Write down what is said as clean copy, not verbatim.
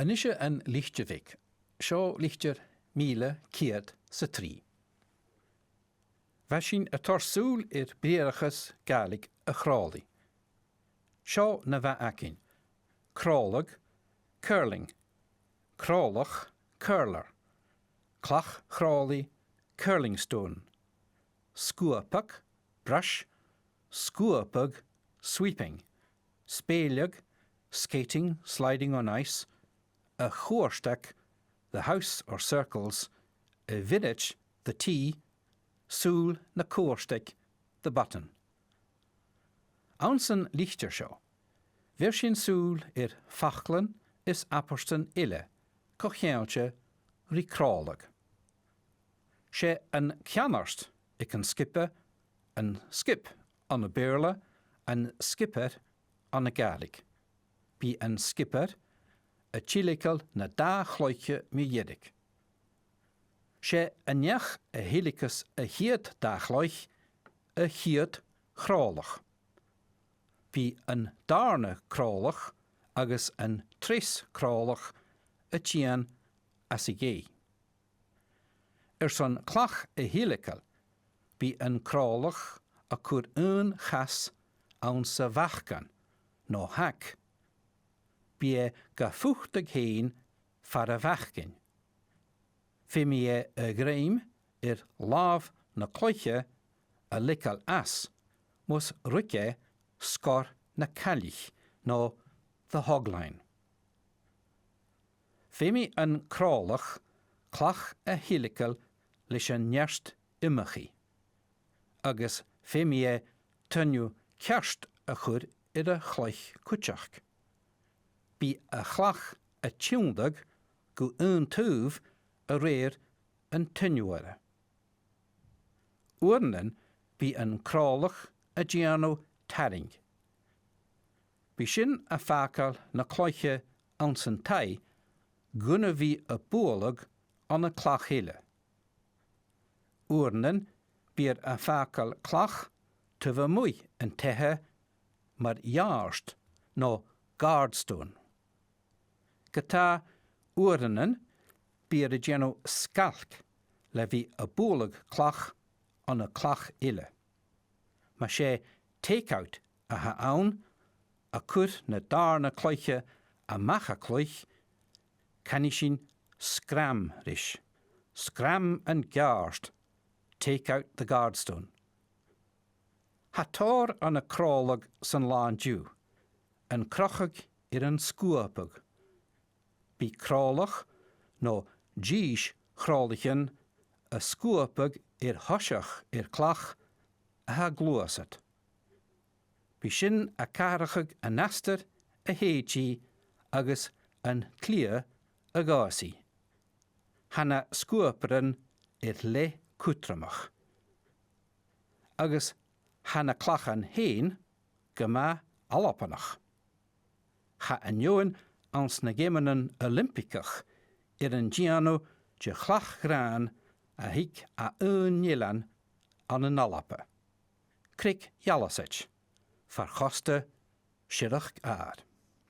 Anisha an Litir Bheag, seo Litir míle céad sa trí. Bheith sin a tar sùil Briathrachas Gàidhlig a chròlaidh. Seo na bheith acinn. Chròlaidh, curling. Chròlach, curler. Clach chròlaidh, curling stone. Scuapach, brush. Scuapag, sweeping. Spéileag, skating, sliding on ice. A chóirsteach, the house or circles. A village, the tea. Sùil na cóirsteach, the button. Ansan lichtir seo. Bhir sin sùil fachlan is apperstan ile, cochealte rí chròlaidh. Sé an ceannarst an skippe, an skip an a béirle, an skipper an a Gaelic. Bí an skipper a tílical na dá chloiche mi dhéidig. Sé aneach a hélicus a hiad dá chloich, a hiad chròlaidh. Bí an darna chròlaidh agus an trís chròlaidh a tían as I gé. Son clach a hélical, bí an chròlaidh a cur chas an sa bhachcan, nó hac. Bí ga fuchtag héin far a bhachcan. Fé mi a gréim láv na cloiche a lical as, mus ruice scor na calich, nó the hogline. Fé mi an chròlaidh clach a hélical leis an nearst imachi. Agus fé mi tunniu cearst a chur a chloich cúteach. Bí a chlach a tiúndag go túh a réir an tunniuire. Uornan bí an chròlaidh a giano taring. Bí sin a fácal na cloiche an san tai, gunna bhí a bólag an a clach héile. Uornan bír a fácal clach tu bh mui an tethe mar jaarst nó guardstone. Gata uornan bír a geno scalc le bhí a bólag clach an a clach ile. Ma sé take-out a ha ann a cur na darna cloiche a macha cloich can sin scram rish. Scram and garst, take out the guardstone. Ha tor an a chròlaidh san lán dú, an crochag an scuapag. Bí chròlaidh nó díis chrálaichan a scuapag hoiseach clach a ha gluasat. Bí sin a carachag a nastar a héití agus an clia a gásaí. Hanna scuaparan le cútramach. Agus hanna clachan héin gama alapanach. Ha anjoan ans na gémanan Olympicach an giano de chlach graan a hic a nielan an an alapa. Cric jalasich, farchoste, shirach aard.